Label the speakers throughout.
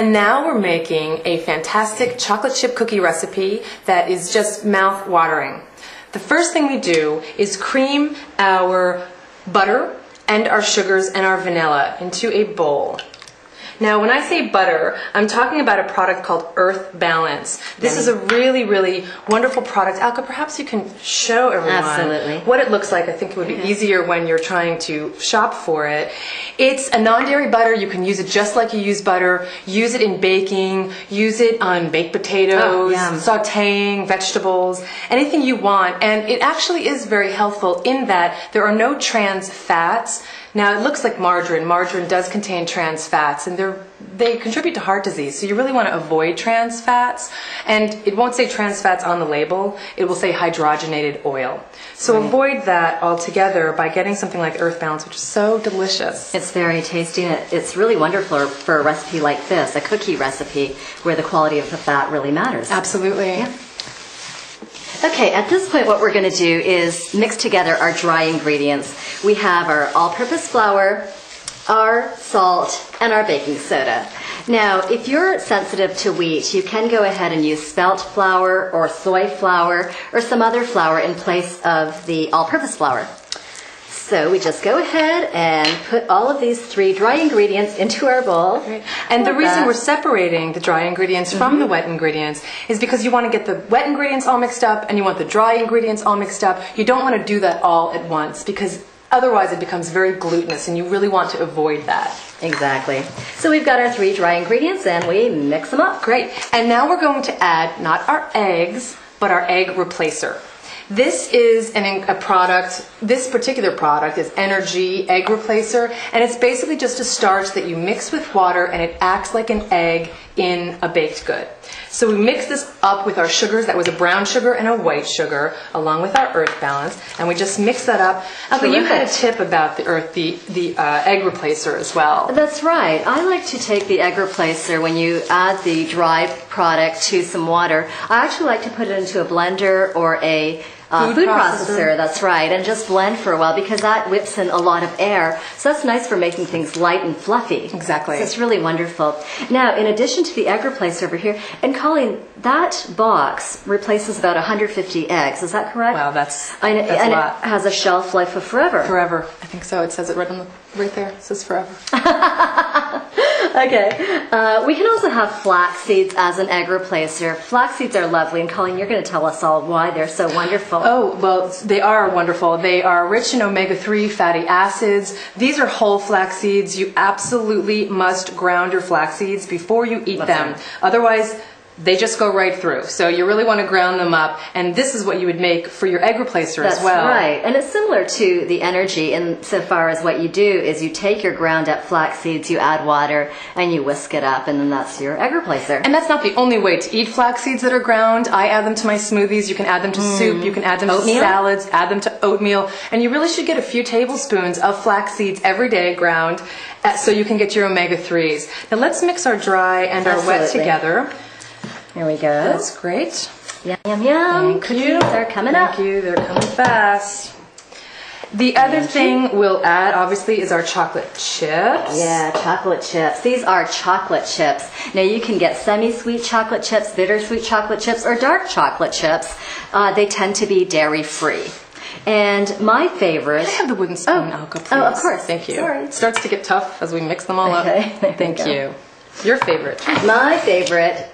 Speaker 1: And now we're making a fantastic chocolate chip cookie recipe that is just mouth-watering. The first thing we do is cream our butter and our sugars and our vanilla into a bowl. Now, when I say butter, I'm talking about a product called Earth Balance. This is a really, really wonderful product. Alka, perhaps you can show everyone what it looks like. I think it would be easier when you're trying to shop for it. It's a non-dairy butter. You can use it just like you use butter. Use it in baking. Use it on baked potatoes, sautéing, vegetables, anything you want. And it actually is very helpful in that there are no trans fats. Now, it looks like margarine. Margarine does contain trans fats, and they contribute to heart disease. So you really want to avoid trans fats. And it won't say trans fats on the label. It will say hydrogenated oil. So avoid that altogether by getting something like Earth Balance, which is so delicious.
Speaker 2: It's very tasty, and it's really wonderful for a recipe like this, a cookie recipe, where the quality of the fat really matters.
Speaker 1: Absolutely.
Speaker 2: Yeah. Okay, at this point what we're going to do is mix together our dry ingredients. We have our all-purpose flour, our salt, and our baking soda. Now, if you're sensitive to wheat, you can go ahead and use spelt flour or soy flour or some other flour in place of the all-purpose flour. So we just go ahead and put all of these three dry ingredients into our bowl.
Speaker 1: Right. And the reason we're separating the dry ingredients from the wet ingredients is because you want to get the wet ingredients all mixed up and you want the dry ingredients all mixed up. You don't want to do that all at once because otherwise it becomes very glutinous and you really want to avoid that.
Speaker 2: Exactly. So we've got our three dry ingredients and we mix them up.
Speaker 1: Great. And now we're going to add not our eggs, but our egg replacer. This is a product, this particular product is Energy Egg Replacer, and it's basically just a starch that you mix with water and it acts like an egg in a baked good. So we mix this up with our sugars. That was a brown sugar and a white sugar, along with our Earth Balance, and we just mix that up. Alka, you had a tip about the egg replacer as well.
Speaker 2: That's right. I like to take the egg replacer when you add the dry product to some water. I actually like to put it into a blender or a food processor, that's right, and just blend for a while because that whips in a lot of air. So that's nice for making things light and fluffy.
Speaker 1: Exactly.
Speaker 2: So it's really wonderful. Now, in addition to the egg replacer over here, and Colleen, that box replaces about 150 eggs. Is that correct?
Speaker 1: Wow, that's a lot.
Speaker 2: And it has a shelf life of forever.
Speaker 1: Forever. I think so. It says it right there. It says forever.
Speaker 2: Okay. We can also have flax seeds as an egg replacer. Flax seeds are lovely, and Colleen, you're going to tell us all why they're so wonderful.
Speaker 1: Oh, well, they are wonderful. They are rich in omega-3 fatty acids. These are whole flax seeds. You absolutely must ground your flax seeds before you eat them. Otherwise, they just go right through. So you really want to ground them up, and this is what you would make for your egg replacer as well.
Speaker 2: That's right, and it's similar to the Energy insofar as what you do is you take your ground up flax seeds, you add water, and you whisk it up, and then that's your egg replacer.
Speaker 1: And that's not the only way to eat flax seeds that are ground. I add them to my smoothies. You can add them to soup. You can add them to salads. Add them to oatmeal. And you really should get a few tablespoons of flax seeds every day ground so you can get your omega-3s. Now let's mix our dry and our wet together.
Speaker 2: Here we go.
Speaker 1: That's great.
Speaker 2: Yum, yum, yum.
Speaker 1: Thank you.
Speaker 2: They're coming up.
Speaker 1: Thank you. They're coming fast. The other thing we'll add, obviously, is our chocolate chips.
Speaker 2: Yeah, chocolate chips. These are chocolate chips. Now, you can get semi-sweet chocolate chips, bittersweet chocolate chips, or dark chocolate chips. They tend to be dairy-free. And my favorite...
Speaker 1: Can I have the wooden spoon, Alka, please?
Speaker 2: Oh, of course.
Speaker 1: Thank you.
Speaker 2: Sorry.
Speaker 1: It starts to get tough as we mix them all up. Thank you. Your favorite?
Speaker 2: My favorite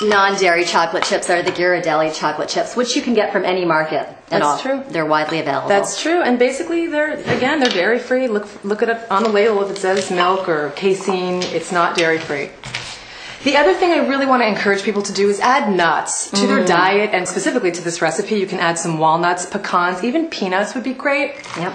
Speaker 2: non-dairy chocolate chips are the Ghirardelli chocolate chips, which you can get from any market at all.
Speaker 1: That's true.
Speaker 2: They're widely available.
Speaker 1: That's true, and basically they're dairy-free. Look at it on the label if it says milk or casein. It's not dairy-free. The other thing I really want to encourage people to do is add nuts to their diet, and specifically to this recipe, you can add some walnuts, pecans, even peanuts would be great.
Speaker 2: Yep.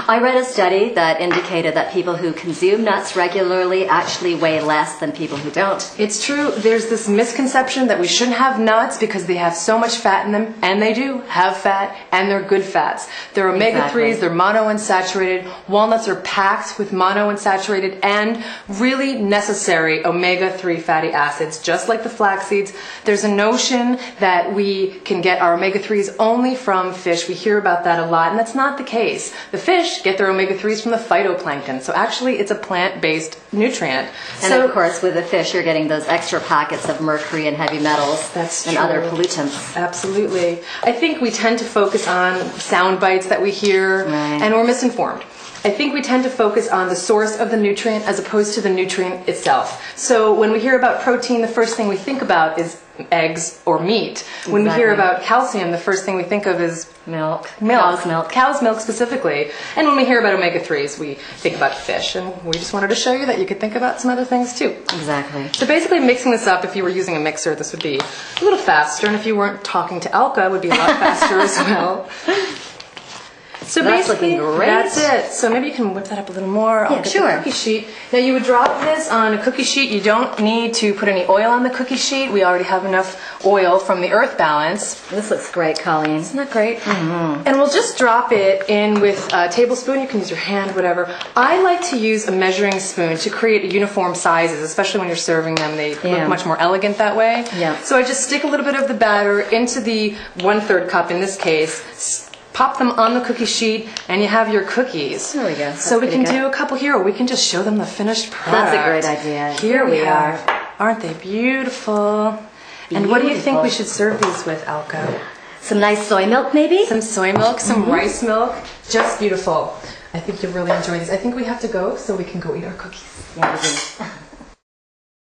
Speaker 2: I read a study that indicated that people who consume nuts regularly actually weigh less than people who don't.
Speaker 1: It's true. There's this misconception that we shouldn't have nuts because they have so much fat in them, and they do have fat, and they're good fats. They're omega-3s, they're monounsaturated. Walnuts are packed with monounsaturated and really necessary omega-3 fatty acids, just like the flax seeds. There's a notion that we can get our omega-3s only from fish. We hear about that a lot, and that's not the case. The fish fish get their omega-3s from the phytoplankton. So actually, it's a plant-based nutrient.
Speaker 2: And
Speaker 1: so,
Speaker 2: of course, with the fish, you're getting those extra pockets of mercury and heavy metals
Speaker 1: That's
Speaker 2: and
Speaker 1: true.
Speaker 2: other pollutants.
Speaker 1: Absolutely. I think we tend to focus on sound bites that we hear,
Speaker 2: Right.
Speaker 1: and we're misinformed. I think we tend to focus on the source of the nutrient as opposed to the nutrient itself. So when we hear about protein, the first thing we think about is eggs or meat. When we hear
Speaker 2: Exactly.
Speaker 1: about calcium, the first thing we think of is
Speaker 2: Milk.
Speaker 1: milk.
Speaker 2: Cow's milk.
Speaker 1: Cow's milk specifically. And when we hear about omega-3s, we think about fish. And we just wanted to show you that you could think about some other things too.
Speaker 2: Exactly.
Speaker 1: So basically mixing this up, if you were using a mixer, this would be a little faster. And if you weren't talking to Alka, it would be a lot faster as well. So
Speaker 2: That's
Speaker 1: basically,
Speaker 2: looking great.
Speaker 1: that's it. So maybe you can whip that up a little more. I'll get
Speaker 2: sure.
Speaker 1: the cookie sheet. Now you would drop this on a cookie sheet. You don't need to put any oil on the cookie sheet. We already have enough oil from the Earth Balance.
Speaker 2: This looks great, Colleen.
Speaker 1: Isn't that great? Mm-hmm. And we'll just drop it in with a tablespoon. You can use your hand, whatever. I like to use a measuring spoon to create uniform sizes, especially when you're serving them. They
Speaker 2: Yeah.
Speaker 1: look much more elegant that way.
Speaker 2: Yeah.
Speaker 1: So I just stick a little bit of the batter into the 1/3 cup in this case. Pop them on the cookie sheet, and you have your cookies.
Speaker 2: There we go.
Speaker 1: So we
Speaker 2: That's
Speaker 1: can
Speaker 2: pretty
Speaker 1: do a couple here, or we can just show them the finished product.
Speaker 2: That's a great idea.
Speaker 1: Here we
Speaker 2: are.
Speaker 1: Aren't they beautiful? And what do you think
Speaker 2: Beautiful.
Speaker 1: we should serve these with, Alka?
Speaker 2: Some nice soy milk, maybe?
Speaker 1: Some soy milk, some rice milk. Just beautiful. I think you'll really enjoy these. I think we have to go so we can go eat our cookies.
Speaker 2: Yeah, we do.